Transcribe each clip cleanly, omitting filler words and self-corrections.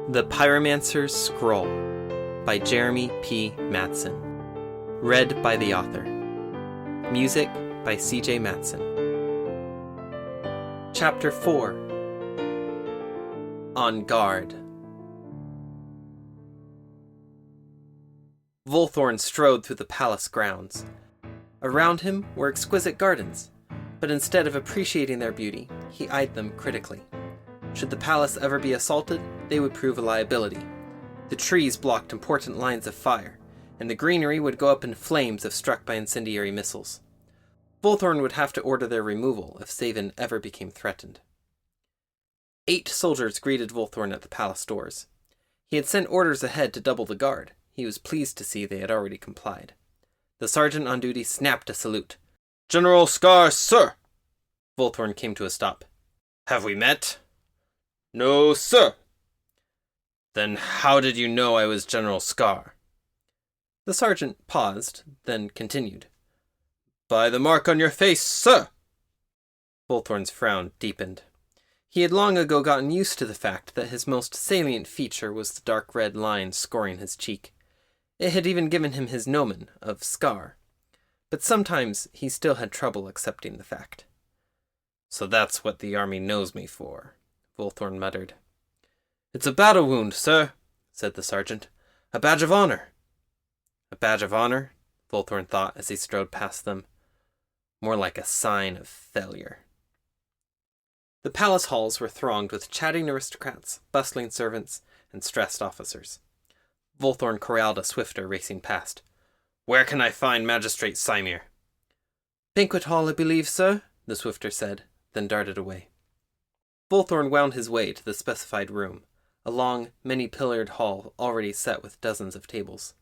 The Pyromancer's Scroll by Jeremy P. Matson. Read by the author. Music by C.J. Matson. Chapter 4. On Guard. Volthorn strode through the palace grounds. Around him were exquisite gardens, but instead of appreciating their beauty, he eyed them critically. Should the palace ever be assaulted, they would prove a liability. The trees blocked important lines of fire, and the greenery would go up in flames if struck by incendiary missiles. Volthorn would have to order their removal if Savin ever became threatened. 8 soldiers greeted Volthorn at the palace doors. He had sent orders ahead to double the guard. He was pleased to see they had already complied. The sergeant on duty snapped a salute. "General Scar, sir!" Volthorn came to a stop. "Have we met?" "No, sir." "Then how did you know I was General Scar?" The sergeant paused, then continued. "By the mark on your face, sir." Volthorn's frown deepened. He had long ago gotten used to the fact that his most salient feature was the dark red line scoring his cheek. It had even given him his nomen of Scar. But sometimes he still had trouble accepting the fact. "So that's what the army knows me for," Volthorn muttered. "It's a battle wound, sir," said the sergeant. "A badge of honor." A badge of honor, Volthorn thought as he strode past them. More like a sign of failure. The palace halls were thronged with chatting aristocrats, bustling servants, and stressed officers. Volthorn corralled a swifter racing past. "Where can I find Magistrate Symir?" "Banquet hall, I believe, sir," the swifter said, then darted away. Volthorn wound his way to the specified room, a long, many-pillared hall already set with dozens of tables.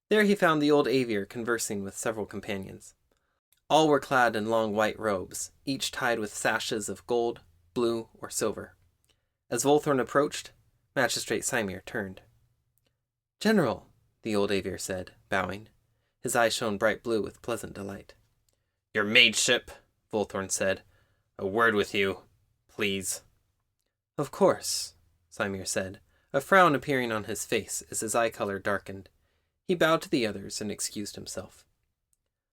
There he found the old aviar conversing with several companions. All were clad in long white robes, each tied with sashes of gold, blue, or silver. As Volthorn approached, Magistrate Symir turned. "General," the old aviar said, bowing. His eyes shone bright blue with pleasant delight. "Your mageship," Volthorn said. "A word with you, please." "Of course," Symir said, a frown appearing on his face as his eye color darkened. He bowed to the others and excused himself.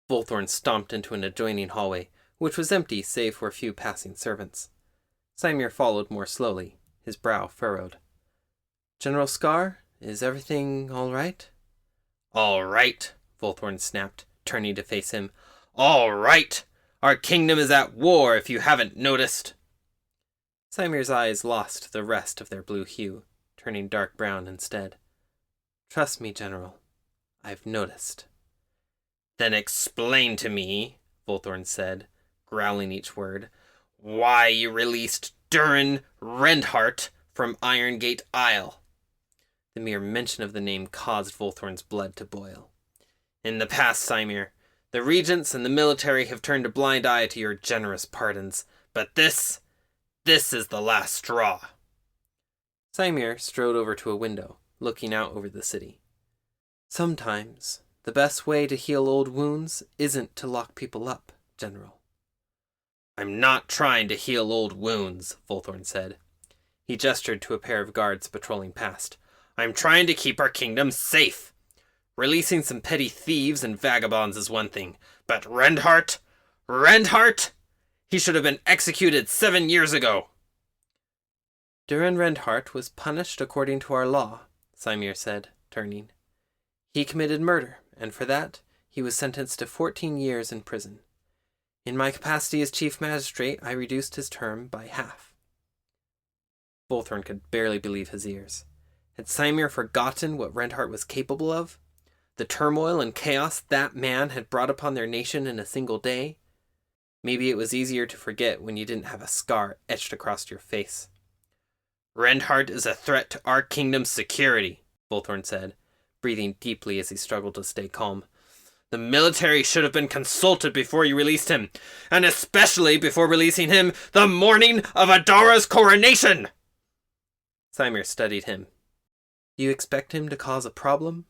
Volthorn stomped into an adjoining hallway, which was empty save for a few passing servants. Symir followed more slowly, his brow furrowed. "General Scar, is everything all right?" "All right," Volthorn snapped, turning to face him. "All right! Our kingdom is at war, if you haven't noticed." Symir's eyes lost the rest of their blue hue, turning dark brown instead. "Trust me, General. I've noticed." "Then explain to me," Volthorn said, growling each word, "why you released Durin Rendhart from Irongate Isle." The mere mention of the name caused Volthorn's blood to boil. "In the past, Symir, the regents and the military have turned a blind eye to your generous pardons, but this is the last straw." Symir strode over to a window, looking out over the city. "Sometimes the best way to heal old wounds isn't to lock people up, General." "I'm not trying to heal old wounds," Volthorn said. He gestured to a pair of guards patrolling past. "I'm trying to keep our kingdom safe. Releasing some petty thieves and vagabonds is one thing, but Rendhart? He should have been executed 7 years ago." "Durin Rendhart was punished according to our law," Symir said, turning. "He committed murder, and for that, he was sentenced to 14 years in prison. In my capacity as chief magistrate, I reduced his term by half." Volthorn could barely believe his ears. Had Symir forgotten what Rendhart was capable of? The turmoil and chaos that man had brought upon their nation in a single day? Maybe it was easier to forget when you didn't have a scar etched across your face. "Rendhart is a threat to our kingdom's security," Volthorn said, breathing deeply as he struggled to stay calm. "The military should have been consulted before you released him, and especially before releasing him the morning of Adara's coronation." Symir studied him. "You expect him to cause a problem?"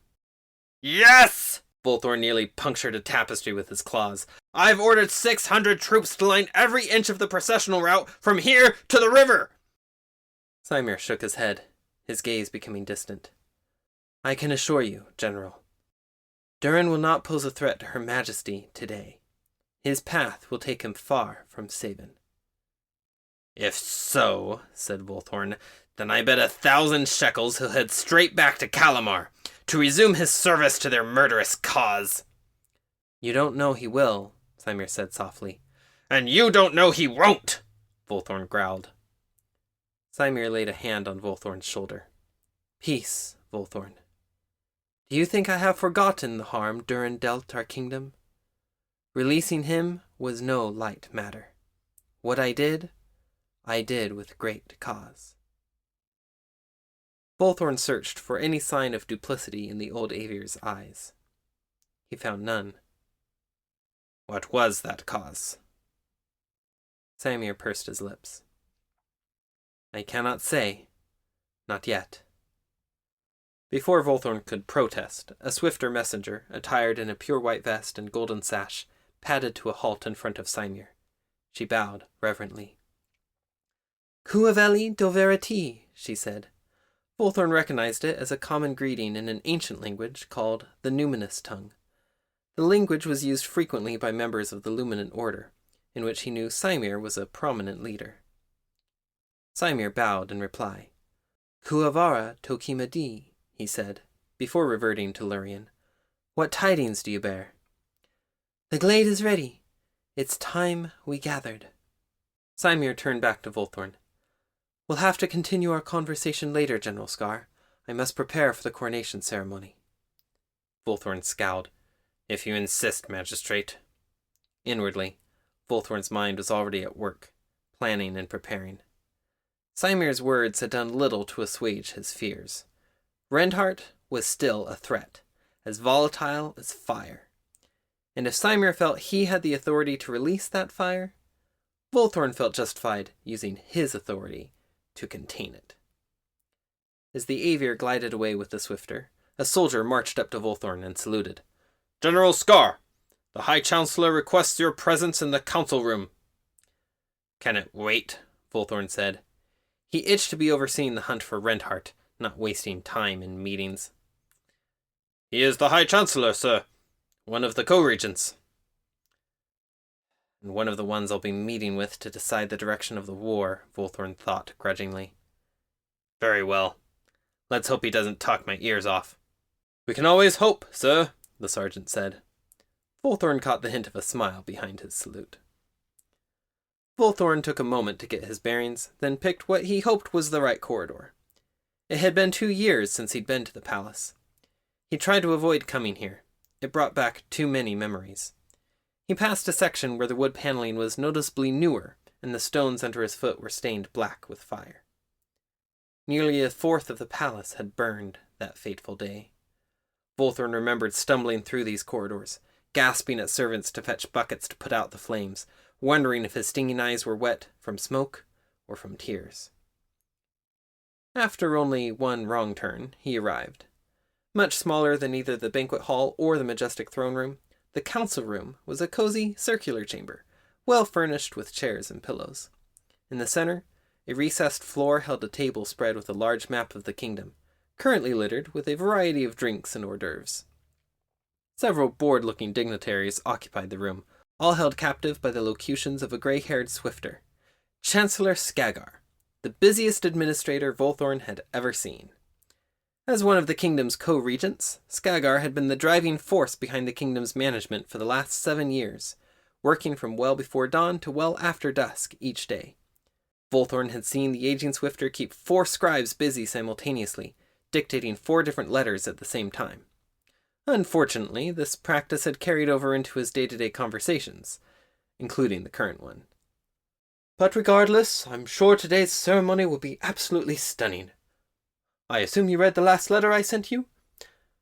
"Yes!" Volthorn nearly punctured a tapestry with his claws. "I've ordered 600 troops to line every inch of the processional route from here to the river." Symir shook his head. his gaze becoming distant. "I can assure you, General, Durin will not pose a threat to Her Majesty today. His path will take him far from Sabin." "If so," said Volthorn, "then I bet 1,000 shekels he'll head straight back to Kalamar to resume his service to their murderous cause." "You don't know he will," Symir said softly. "And you don't know he won't," Volthorn growled. Symir laid a hand on Volthorn's shoulder. "Peace, Volthorn. Do you think I have forgotten the harm Durin dealt our kingdom? Releasing him was no light matter. What I did with great cause." Volthorn searched for any sign of duplicity in the old Avir's eyes. He found none. "What was that cause?" Symir pursed his lips. "I cannot say. Not yet." Before Volthorn could protest, a swifter messenger, attired in a pure white vest and golden sash, padded to a halt in front of Symir. She bowed reverently. "Cuaveli doveriti," she said. Volthorn recognized it as a common greeting in an ancient language called the Numinous tongue. The language was used frequently by members of the Luminant Order, in which he knew Symir was a prominent leader. Symir bowed in reply. "Cuavara tokimadi," he said, before reverting to Lurien. "What tidings do you bear?" "The glade is ready. It's time we gathered." Symir turned back to Volthorn. "We'll have to continue our conversation later, General Scar. I must prepare for the coronation ceremony." Volthorn scowled. "If you insist, magistrate." Inwardly, Volthorn's mind was already at work, planning and preparing. Symir's words had done little to assuage his fears. Rendhart was still a threat, as volatile as fire. And if Symir felt he had the authority to release that fire, Volthorn felt justified using his authority to contain it. As the Avir glided away with the swifter, a soldier marched up to Volthorn and saluted. "General Scar, the High Chancellor requests your presence in the council room." "Can it wait?" Volthorn said. He itched to be overseeing the hunt for Rendhart, not wasting time in meetings. "He is the High Chancellor, sir. One of the co-regents." "And one of the ones I'll be meeting with to decide the direction of the war," Volthorn thought grudgingly. "Very well. Let's hope he doesn't talk my ears off." "We can always hope, sir," the sergeant said. Volthorn caught the hint of a smile behind his salute. Volthorn took a moment to get his bearings, then picked what he hoped was the right corridor. It had been 2 years since he'd been to the palace. He tried to avoid coming here. It brought back too many memories. He passed a section where the wood paneling was noticeably newer, and the stones under his foot were stained black with fire. Nearly a fourth of the palace had burned that fateful day. Volthorn remembered stumbling through these corridors, gasping at servants to fetch buckets to put out the flames, wondering if his stinging eyes were wet from smoke or from tears. After only one wrong turn, he arrived. Much smaller than either the banquet hall or the majestic throne room, the council room was a cozy, circular chamber, well furnished with chairs and pillows. In the center, a recessed floor held a table spread with a large map of the kingdom, currently littered with a variety of drinks and hors d'oeuvres. Several bored-looking dignitaries occupied the room, all held captive by the locutions of a gray-haired swifter, Chancellor Skagar, the busiest administrator Volthorn had ever seen. As one of the kingdom's co-regents, Skagar had been the driving force behind the kingdom's management for the last 7 years, working from well before dawn to well after dusk each day. Volthorn had seen the aging swifter keep 4 scribes busy simultaneously, dictating 4 different letters at the same time. Unfortunately, this practice had carried over into his day-to-day conversations, including the current one. "But regardless, I'm sure today's ceremony will be absolutely stunning. I assume you read the last letter I sent you?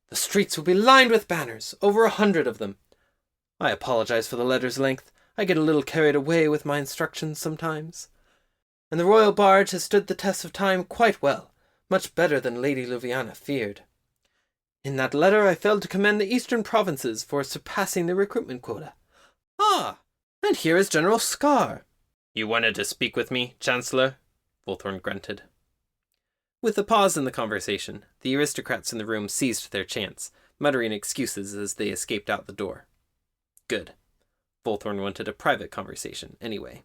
The streets will be lined with banners, over 100 of them. I apologize for the letter's length. I get a little carried away with my instructions sometimes. And the royal barge has stood the test of time quite well, much better than Lady Luviana feared. In that letter I failed to commend the eastern provinces for surpassing the recruitment quota. Ah, and here is General Scar." "You wanted to speak with me, Chancellor?" Volthorn grunted. With a pause in the conversation, the aristocrats in the room seized their chance, muttering excuses as they escaped out the door. Good. Volthorn wanted a private conversation, anyway.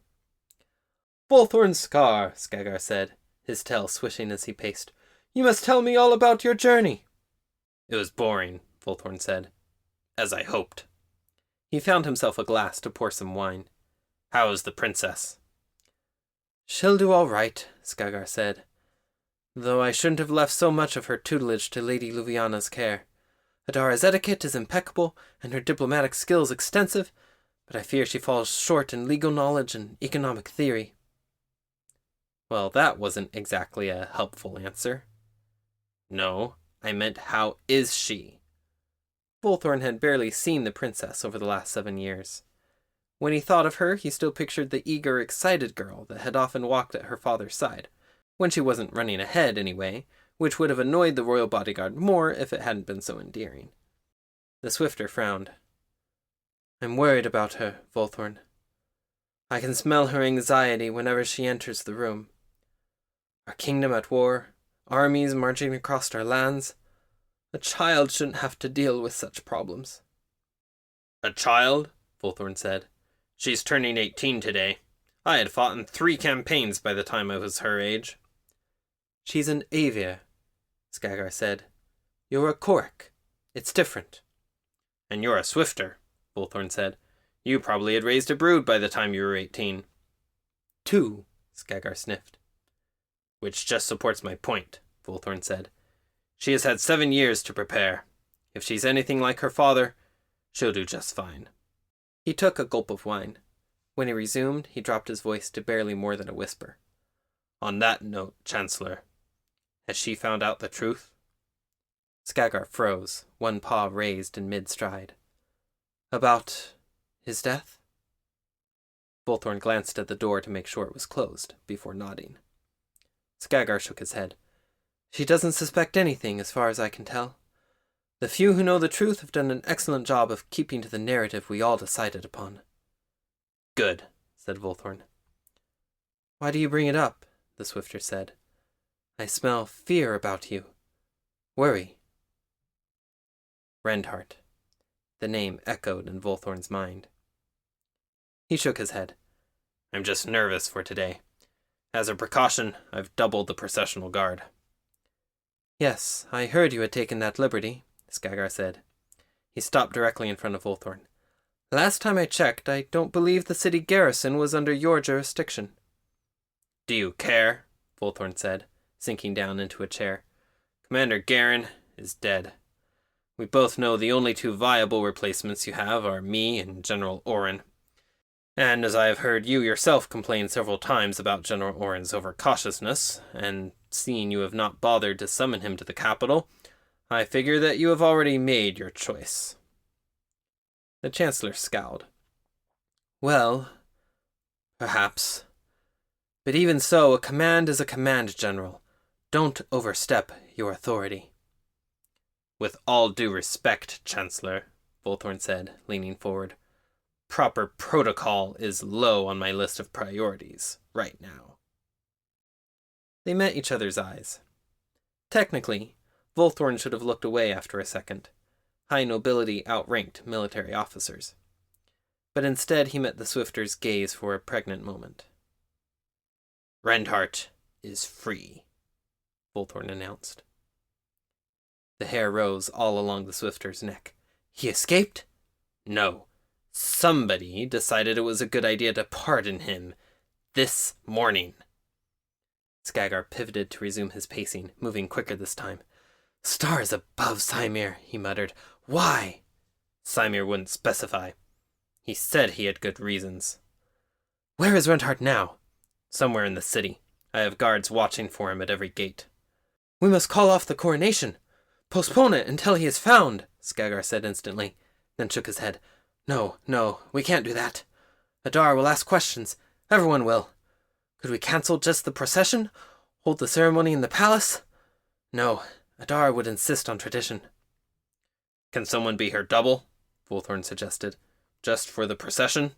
Volthorn Scar, Skagar said, his tail swishing as he paced. You must tell me all about your journey. It was boring, Volthorn said. As I hoped. He found himself a glass to pour some wine. How is the princess? She'll do all right, Skagar said. Though I shouldn't have left so much of her tutelage to Lady Luviana's care. Adara's etiquette is impeccable, and her diplomatic skills extensive, but I fear she falls short in legal knowledge and economic theory. Well, that wasn't exactly a helpful answer. No, I meant how is she? Volthorn had barely seen the princess over the last 7 years. When he thought of her, he still pictured the eager, excited girl that had often walked at her father's side, when she wasn't running ahead anyway, which would have annoyed the royal bodyguard more if it hadn't been so endearing. The Swifter frowned. I'm worried about her, Volthorn. I can smell her anxiety whenever she enters the room. Our kingdom at war, armies marching across our lands. A child shouldn't have to deal with such problems. A child? Volthorn said. She's turning 18 today. I had fought in 3 campaigns by the time I was her age. She's an Avier, Skagar said. You're a Kork. It's different. And you're a Swifter, Volthorn said. You probably had raised a brood by the time you were 18. 2, Skagar sniffed. Which just supports my point, Volthorn said. She has had 7 years to prepare. If she's anything like her father, she'll do just fine. He took a gulp of wine. When he resumed, he dropped his voice to barely more than a whisper. On that note, Chancellor, has she found out the truth? Skagar froze, one paw raised in mid-stride. About his death? Volthorn glanced at the door to make sure it was closed, before nodding. Skagar shook his head. She doesn't suspect anything, as far as I can tell. The few who know the truth have done an excellent job of keeping to the narrative we all decided upon. Good, said Volthorn. Why do you bring it up? The Swifter said. I smell fear about you. Worry. Rendhart. The name echoed in Volthorn's mind. He shook his head. I'm just nervous for today. As a precaution, I've doubled the processional guard. Yes, I heard you had taken that liberty, Skagar said. He stopped directly in front of Volthorn. Last time I checked, I don't believe the city garrison was under your jurisdiction. Do you care? Volthorn said, sinking down into a chair. Commander Garen is dead. We both know the only 2 viable replacements you have are me and General Oren. And as I have heard you yourself complain several times about General Oren's overcautiousness, and seeing you have not bothered to summon him to the capital, I figure that you have already made your choice. The Chancellor scowled. Well, perhaps. But even so, a command is a command, General. Don't overstep your authority. With all due respect, Chancellor, Volthorn said, leaning forward. Proper protocol is low on my list of priorities right now. They met each other's eyes. Technically, Volthorn should have looked away after a second. High nobility outranked military officers. But instead he met the Swifter's gaze for a pregnant moment. Rendhart is free, Volthorn announced. The hair rose all along the Swifter's neck. He escaped? No. Somebody decided it was a good idea to pardon him this morning. Skagar pivoted to resume his pacing, moving quicker this time. Stars above, Symir, he muttered. Why? Symir wouldn't specify. He said he had good reasons. Where is Rendhart now? Somewhere in the city. I have guards watching for him at every gate. We must call off the coronation. Postpone it until he is found, Skagar said instantly, then shook his head. No, we can't do that. Adar will ask questions. Everyone will. Could we cancel just the procession? Hold the ceremony in the palace? No, Adar would insist on tradition. Can someone be her double? Volthorn suggested. Just for the procession?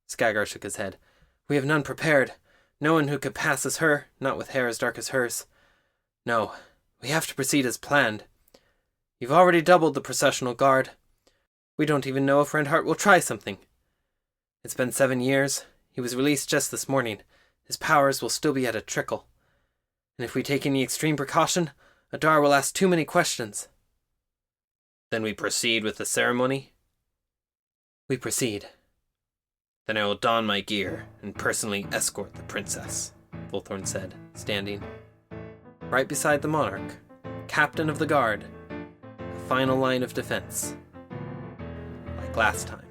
Skagar shook his head. We have none prepared. No one who could pass as her, not with hair as dark as hers. No, we have to proceed as planned. You've already doubled the processional guard. We don't even know if Reinhardt will try something. It's been 7 years. He was released just this morning. His powers will still be at a trickle. And if we take any extreme precaution, Adar will ask too many questions. Then we proceed with the ceremony? We proceed. Then I will don my gear and personally escort the princess, Volthorn said, standing. Right beside the monarch, captain of the guard, a final line of defense. Like last time.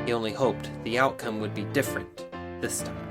He only hoped the outcome would be different this time.